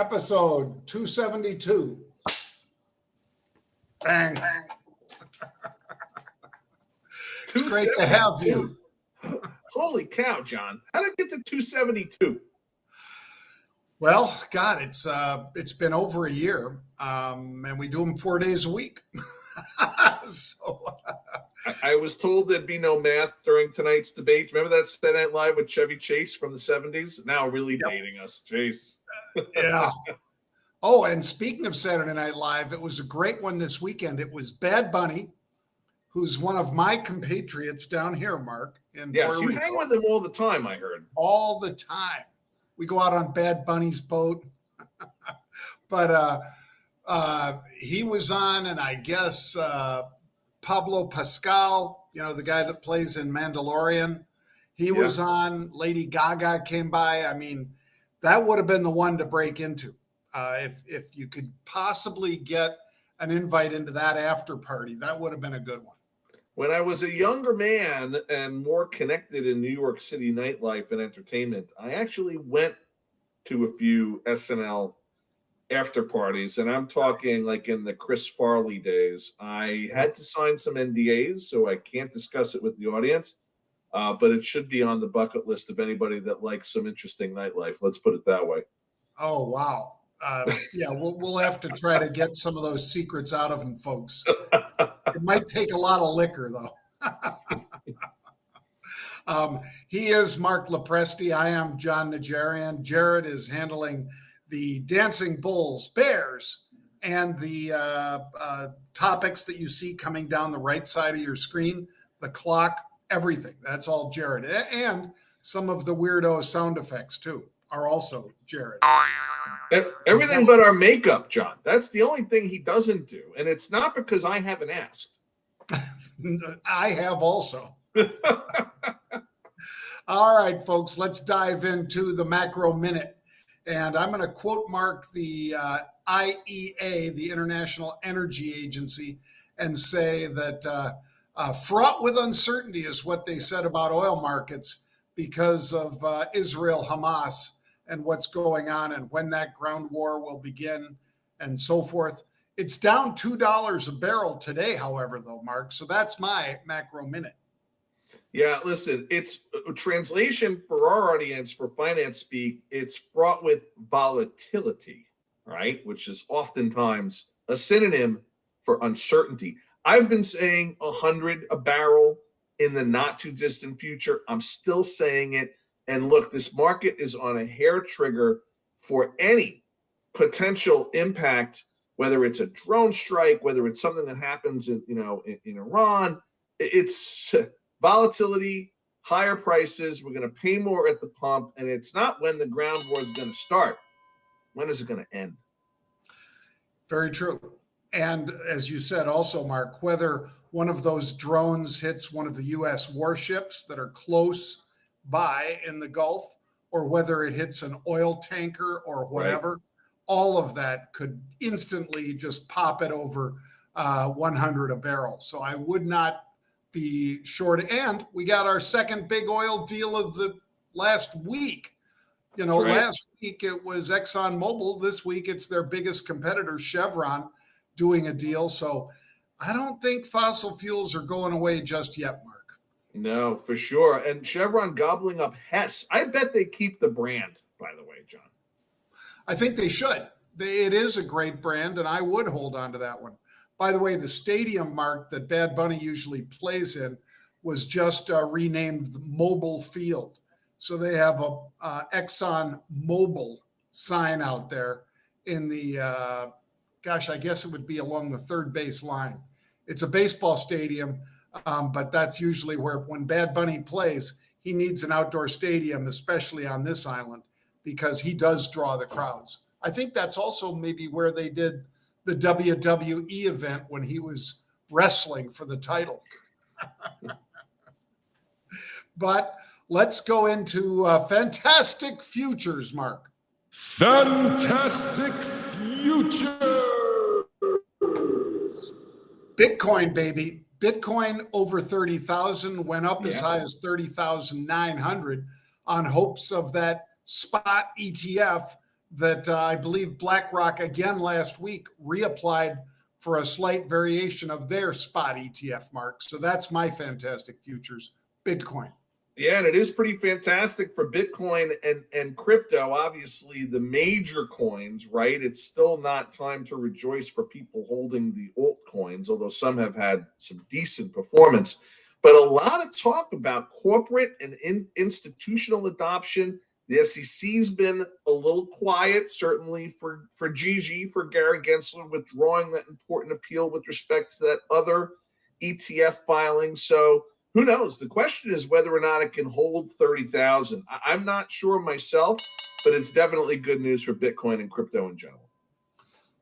Episode 272. Bang. It's great to have you. Holy cow, John. How did it get to 272? Well, God, it's been over a year, and we do them 4 days a week. I was told there'd be no math during tonight's debate. Remember that Saturday Night Live with Chevy Chase from the 70s? Now really dating us, Chase. Yeah. Oh, and speaking of Saturday Night Live, it was a great one this weekend. It was Bad Bunny, who's one of my compatriots down here, Mark. Yes, you hang with him all the time, I heard. All the time. We go out on Bad Bunny's boat. But he was on, and I guess Pablo Pascal, the guy that plays in Mandalorian, he was on. Lady Gaga came by. I mean, that would have been the one to break into. If you could possibly get an invite into that after party, that would have been a good one. When I was a younger man and more connected in New York City nightlife and entertainment, I actually went to a few SNL after parties, and I'm talking like in the Chris Farley days. I had to sign some NDAs, so I can't discuss it with the audience, but it should be on the bucket list of anybody that likes some interesting nightlife. Let's put it that way. Oh, wow. We'll have to try to get some of those secrets out of them, folks. It might take a lot of liquor, though. He is Marc LoPresti. I am John Najarian. Jared is handling the Dancing Bulls, Bears, and the topics that you see coming down the right side of your screen, the clock, everything. That's all Jared. And some of the weirdo sound effects, too, are also Jared. Everything but our makeup, John. That's the only thing he doesn't do. And it's not because I haven't asked. I have also. All right, folks, let's dive into the macro minute. And I'm going to quote Mark the IEA, the International Energy Agency, and say that fraught with uncertainty is what they said about oil markets because of Israel-Hamas and what's going on and when that ground war will begin and so forth. It's down $2 a barrel today, however, though, Mark. So that's my macro minute. Yeah, listen, it's a translation for our audience for finance speak. It's fraught with volatility, right? Which is oftentimes a synonym for uncertainty. I've been saying 100 a barrel in the not too distant future. I'm still saying it. And look, this market is on a hair trigger for any potential impact, whether it's a drone strike, whether it's something that happens in Iran. It's volatility, higher prices. We're going to pay more at the pump, and it's not when the ground war is going to start. When is it going to end? Very true. And as you said also, Mark, whether one of those drones hits one of the U.S. warships that are close by in the Gulf, or whether it hits an oil tanker or whatever, all of that could instantly just pop it over 100 a barrel. So I would not be short. And we got our second big oil deal of the last week. Last week it was ExxonMobil. This week it's their biggest competitor, Chevron, doing a deal. So I don't think fossil fuels are going away just yet, Mark. No, for sure. And Chevron gobbling up Hess. I bet they keep the brand, by the way, John. I think they should. It is a great brand, and I would hold on to that one. By the way, the stadium, Mark, that Bad Bunny usually plays in was just renamed Mobile Field. So they have a Exxon Mobil sign out there in the, I guess it would be along the third base line. It's a baseball stadium. But that's usually when Bad Bunny plays, he needs an outdoor stadium, especially on this island, because he does draw the crowds. I think that's also maybe where they did the WWE event when he was wrestling for the title. But let's go into fantastic futures, Mark. Fantastic futures. Bitcoin, baby. Bitcoin over 30,000 went up as high as 30,900 on hopes of that spot ETF that I believe BlackRock again last week reapplied for a slight variation of their spot ETF, Mark. So that's my fantastic futures, Bitcoin. Yeah, and it is pretty fantastic for Bitcoin and crypto, obviously the major coins, right? It's still not time to rejoice for people holding the altcoins, although some have had some decent performance. But a lot of talk about corporate and institutional adoption. The SEC's been a little quiet, certainly for Gigi, for Gary Gensler, withdrawing that important appeal with respect to that other ETF filing. So who knows? The question is whether or not it can hold 30,000. I'm not sure myself, but it's definitely good news for Bitcoin and crypto in general.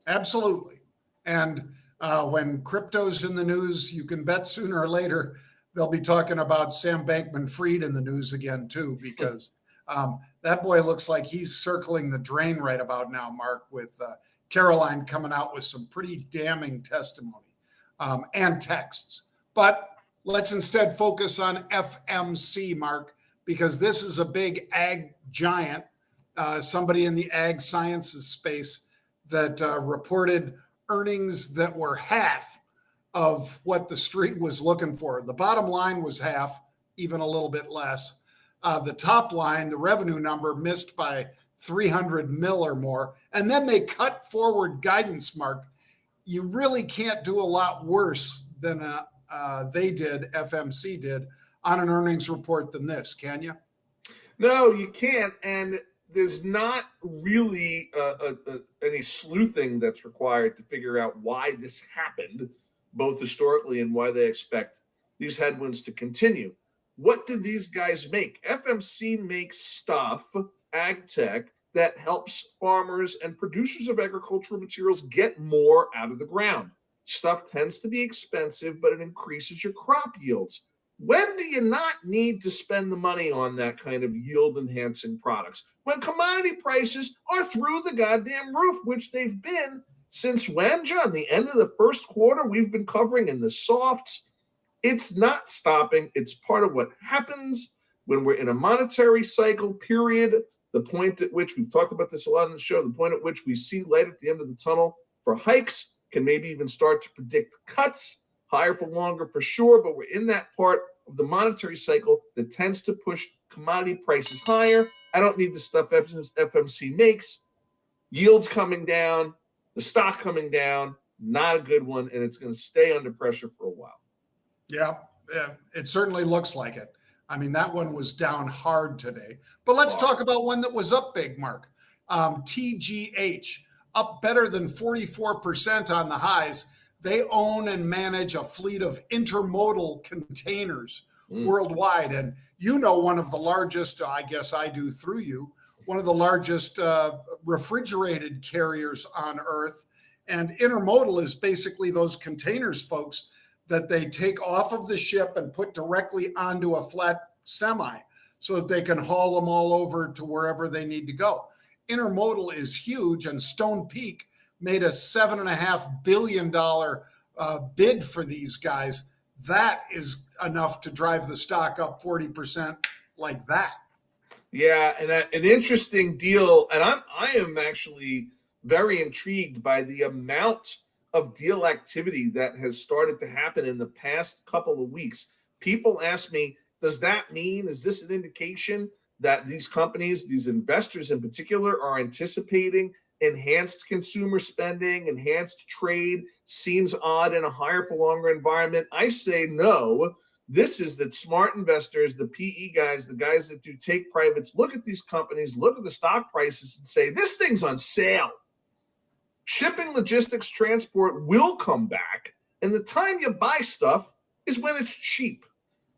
Absolutely. And when crypto's in the news, you can bet sooner or later they'll be talking about Sam Bankman-Fried in the news again, too, because that boy looks like he's circling the drain right about now, Mark, with Caroline coming out with some pretty damning testimony and texts. But let's instead focus on FMC, Mark, because this is a big ag giant, somebody in the ag sciences space that reported earnings that were half of what the street was looking for. The bottom line was half, even a little bit less. The top line, the revenue number, missed by 300 mil or more. And then they cut forward guidance, Mark. You really can't do a lot worse than they did, FMC did, on an earnings report than this, can you? No, you can't. And there's not really any sleuthing that's required to figure out why this happened, both historically and why they expect these headwinds to continue. What did these guys make? FMC makes stuff, ag tech, that helps farmers and producers of agricultural materials get more out of the ground. Stuff tends to be expensive, but it increases your crop yields. When do you not need to spend the money on that kind of yield-enhancing products? When commodity prices are through the goddamn roof, which they've been since when, John? The end of the first quarter, we've been covering in the softs. It's not stopping. It's part of what happens when we're in a monetary cycle period, the point at which, we've talked about this a lot on the show, the point at which we see light at the end of the tunnel for hikes, can maybe even start to predict cuts, higher for longer for sure, but we're in that part of the monetary cycle that tends to push commodity prices higher. I don't need the stuff FMC makes. Yields coming down, the stock coming down, not a good one, and it's going to stay under pressure for a while. Yeah, it certainly looks like it. I mean, that one was down hard today. But let's talk about one that was up big, Mark. TGH, up better than 44% on the highs. They own and manage a fleet of intermodal containers worldwide. And you know one of the largest, I guess I do through you, one of the largest refrigerated carriers on Earth. And intermodal is basically those containers, folks, that they take off of the ship and put directly onto a flat semi so that they can haul them all over to wherever they need to go. Intermodal is huge, and Stone Peak made a $7.5 billion bid for these guys. That is enough to drive the stock up 40% like that. Yeah, and an interesting deal, and I am actually very intrigued by the amount of deal activity that has started to happen in the past couple of weeks. People ask me, does that mean, is this an indication that these companies, these investors in particular, are anticipating enhanced consumer spending, enhanced trade? Seems odd in a higher for longer environment. I say no. This is that smart investors, the PE guys, the guys that do take privates, look at these companies, look at the stock prices and say, this thing's on sale. Shipping, logistics, transport will come back, and the time you buy stuff is when it's cheap.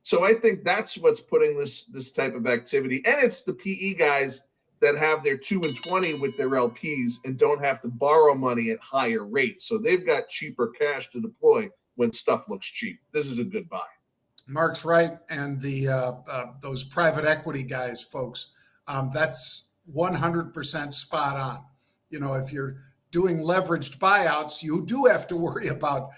So I think that's what's putting this type of activity, and it's the PE guys that have their 2 and 20 with their LPs and don't have to borrow money at higher rates. So they've got cheaper cash to deploy when stuff looks cheap. This is a good buy. Mark's right, and the those private equity guys, folks, that's 100% spot on. You know, if you're doing leveraged buyouts, you do have to worry about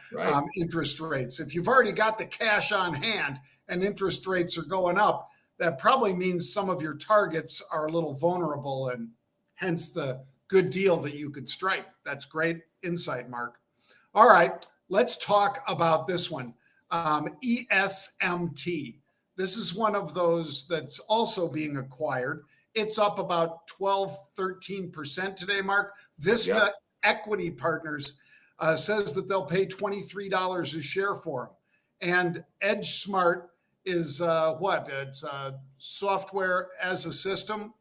interest rates. If you've already got the cash on hand and interest rates are going up, that probably means some of your targets are a little vulnerable, and hence the good deal that you could strike. That's great insight, Mark. All right, let's talk about this one. ESMT. This is one of those that's also being acquired. It's up about 12-13% today, Mark. Vista Equity Partners says that they'll pay $23 a share for them. And Edge Smart is what? It's software as a system,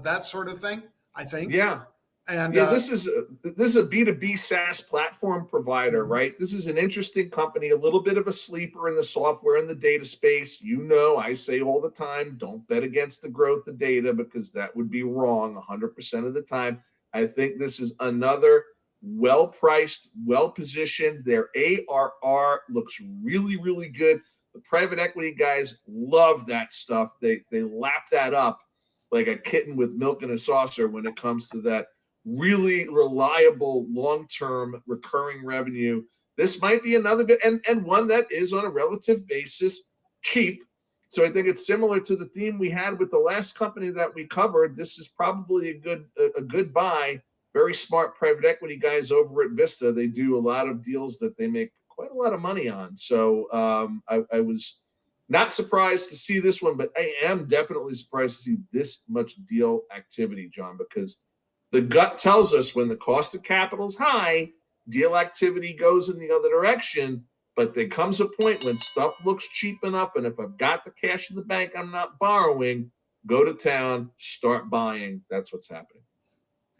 that sort of thing, I think. Yeah. And this is a B2B SaaS platform provider, right? This is an interesting company, a little bit of a sleeper in the software and the data space. I say all the time, don't bet against the growth of data because that would be wrong 100% of the time. I think this is another well-priced, well-positioned. Their ARR looks really, really good. The private equity guys love that stuff. They lap that up like a kitten with milk in a saucer when it comes to that really reliable long-term recurring revenue. This might be another good and one that is on a relative basis cheap. So I think it's similar to the theme we had with the last company that we covered. This is probably a good buy. Very smart private equity guys over at Vista. They do a lot of deals that they make quite a lot of money on. So I was not surprised to see this one, but I am definitely surprised to see this much deal activity, John, because the gut tells us when the cost of capital is high, deal activity goes in the other direction. But there comes a point when stuff looks cheap enough, and if I've got the cash in the bank, I'm not borrowing, go to town, start buying. That's what's happening.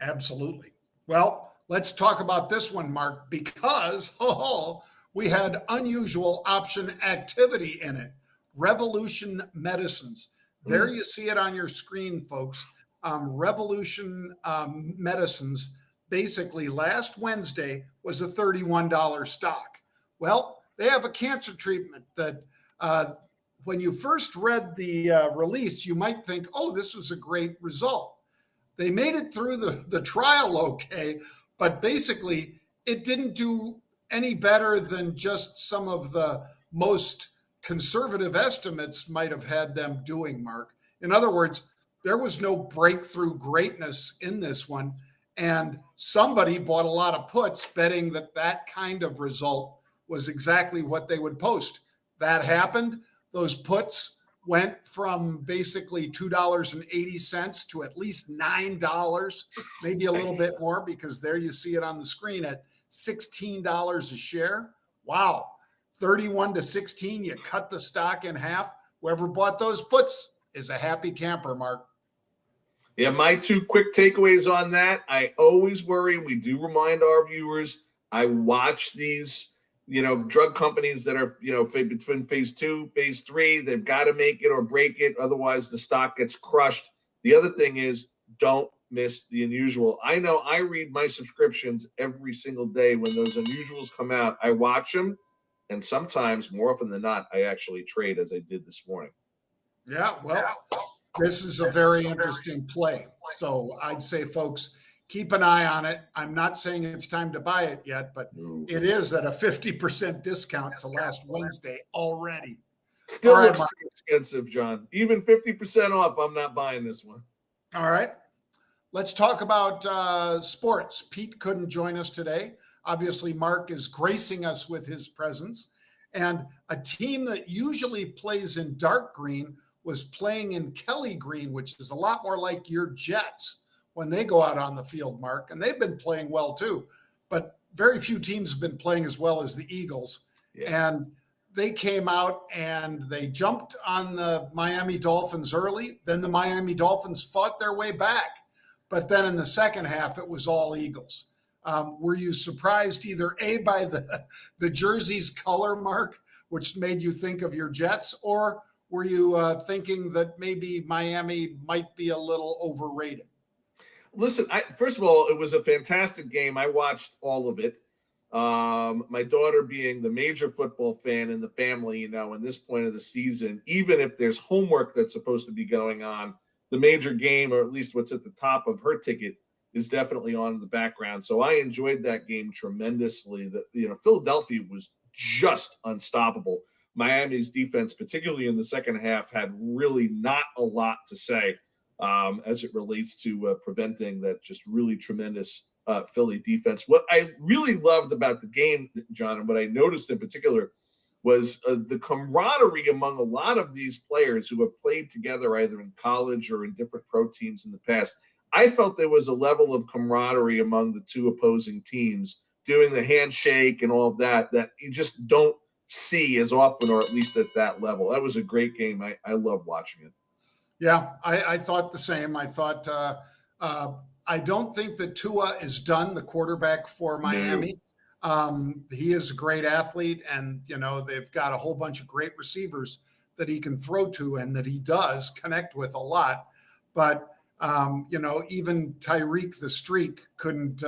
Absolutely. Well, let's talk about this one, Mark, because we had unusual option activity in it. Revolution Medicines. There you see it on your screen, folks. Revolution Medicines, basically last Wednesday was a $31 stock. Well, they have a cancer treatment that when you first read the release, you might think, oh, this was a great result. They made it through the trial okay, but basically it didn't do any better than just some of the most conservative estimates might have had them doing, Mark. In other words, there was no breakthrough greatness in this one. And somebody bought a lot of puts betting that that kind of result was exactly what they would post. That happened. Those puts went from basically $2.80 to at least $9, maybe a little bit more, because there you see it on the screen at $16 a share. Wow. 31 to 16, you cut the stock in half. Whoever bought those puts is a happy camper, Mark. Yeah, my two quick takeaways on that. I always worry, we do remind our viewers, I watch these, drug companies that are, between phase 2, phase 3, they've got to make it or break it. Otherwise the stock gets crushed. The other thing is don't miss the unusual. I know I read my subscriptions every single day. When those unusuals come out, I watch them. And sometimes, more often than not, I actually trade, as I did this morning. Yeah, well, this is a very interesting play. So I'd say, folks, keep an eye on it. I'm not saying it's time to buy it yet, but it is at a 50% discount to last Wednesday already. Still looks too expensive, John. Even 50% off, I'm not buying this one. All right. Let's talk about sports. Pete couldn't join us today. Obviously, Marc is gracing us with his presence. And a team that usually plays in dark green was playing in Kelly green, which is a lot more like your Jets when they go out on the field, Marc. And they've been playing well too. But very few teams have been playing as well as the Eagles. Yeah. And they came out and they jumped on the Miami Dolphins early. Then the Miami Dolphins fought their way back. But then in the second half, it was all Eagles. Were you surprised either A, by the jersey's color, Marc, which made you think of your Jets, or were you thinking that maybe Miami might be a little overrated? Listen, first of all, it was a fantastic game. I watched all of it. My daughter being the major football fan in the family, in this point of the season, even if there's homework that's supposed to be going on, the major game, or at least what's at the top of her ticket, is definitely on in the background. So I enjoyed that game tremendously. Philadelphia was just unstoppable. Miami's defense, particularly in the second half, had really not a lot to say. as it relates to preventing that just really tremendous Philly defense. What I really loved about the game, John, and what I noticed in particular was the camaraderie among a lot of these players who have played together either in college or in different pro teams in the past. I felt there was a level of camaraderie among the two opposing teams doing the handshake and all of that you just don't see as often, or at least at that level. That was a great game. I love watching it. Yeah, I thought the same. I thought I don't think that Tua is done, the quarterback for Miami. He is a great athlete, and they've got a whole bunch of great receivers that he can throw to and that he does connect with a lot. But even Tyreek the Streak couldn't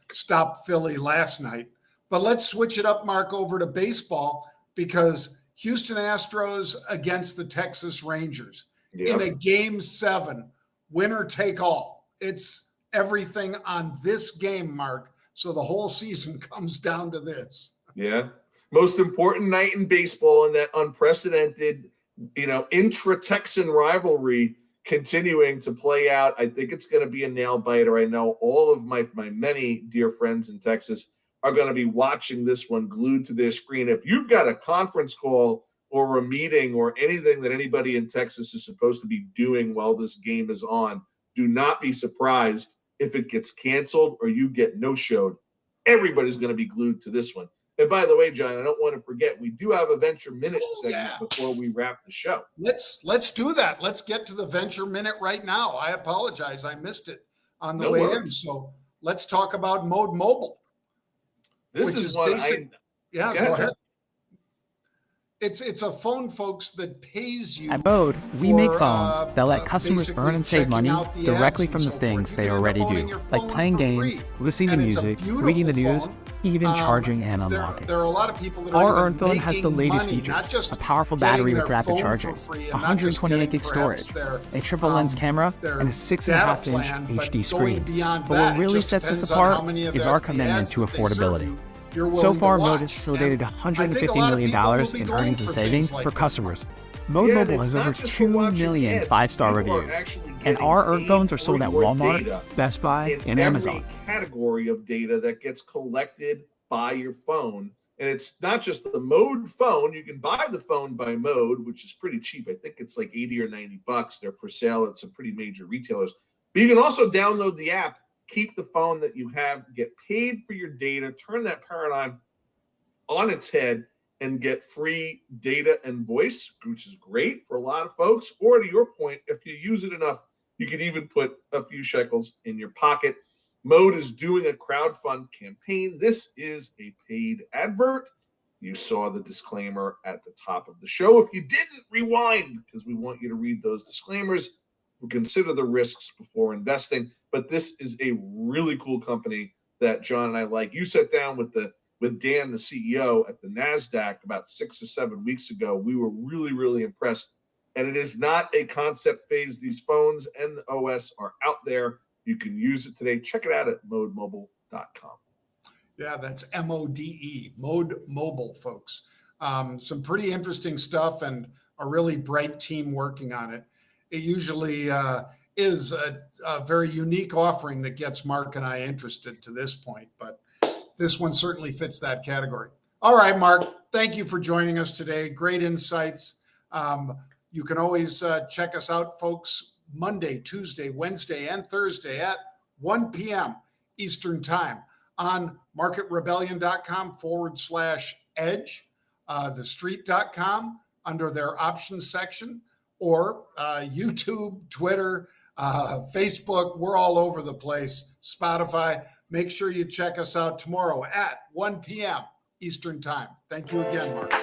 stop Philly last night. But let's switch it up, Mark, over to baseball, because Houston Astros against the Texas Rangers in a Game 7, winner take all. It's everything on this game, Mark. So the whole season comes down to this. Yeah. Most important night in baseball, and that unprecedented, intra-Texan rivalry continuing to play out. I think it's going to be a nail biter. I know all of my many dear friends in Texas are going to be watching this one glued to their screen. If you've got a conference call or a meeting or anything that anybody in Texas is supposed to be doing while this game is on, do not be surprised if it gets canceled or you get no-showed. Everybody's going to be glued to this one. And by the way, John, I don't want to forget, we do have a Venture Minute segment before we wrap the show. Let's do that. Let's get to the Venture Minute right now. I apologize. I missed it on the way in. So let's talk about Mode Mobile. This is what go ahead. It's a phone, folks, that pays you. At Mode, we make phones that let customers earn and save money directly from the things they already do, like playing games, listening to music, reading the news, even charging and unlocking. There are a lot of people that are Our Earn phone has the latest features, a powerful battery with rapid charging, 128 gig storage, a triple lens camera, and a 6.5-inch HD screen. But what really sets us apart is our commitment to affordability. So far, Mode has facilitated $150 million in earnings and savings for customers. Mode Mobile has over 2 million 5-star reviews, and our Earn phones are sold at Walmart, Best Buy, and Amazon. Every category of data that gets collected by your phone, and it's not just the Mode phone. You can buy the phone by Mode, which is pretty cheap. I think it's like $80 or $90. They're for sale at some pretty major retailers. But you can also download the app. Keep the phone that you have, get paid for your data, turn that paradigm on its head, and get free data and voice, which is great for a lot of folks. Or to your point, if you use it enough, you could even put a few shekels in your pocket. Mode is doing a crowdfund campaign. This is a paid advert. You saw the disclaimer at the top of the show. If you didn't, rewind, because we want you to read those disclaimers. Consider the risks before investing. But this is a really cool company that John and I like. You sat down with Dan, the CEO, at the NASDAQ about 6 or 7 weeks ago. We were really, really impressed. And it is not a concept phase. These phones and the OS are out there. You can use it today. Check it out at modemobile.com. Yeah, that's MODE, Mode Mobile, folks. Some pretty interesting stuff and a really bright team working on it. It usually is a very unique offering that gets Mark and I interested to this point, but this one certainly fits that category. All right, Mark, thank you for joining us today. Great insights. You can always check us out, folks, Monday, Tuesday, Wednesday, and Thursday at 1 p.m. Eastern Time on marketrebellion.com/edge, thestreet.com under their options section, or YouTube, Twitter, Facebook. We're all over the place. Spotify. Make sure you check us out tomorrow at 1 p.m. Eastern Time. Thank you again, Mark.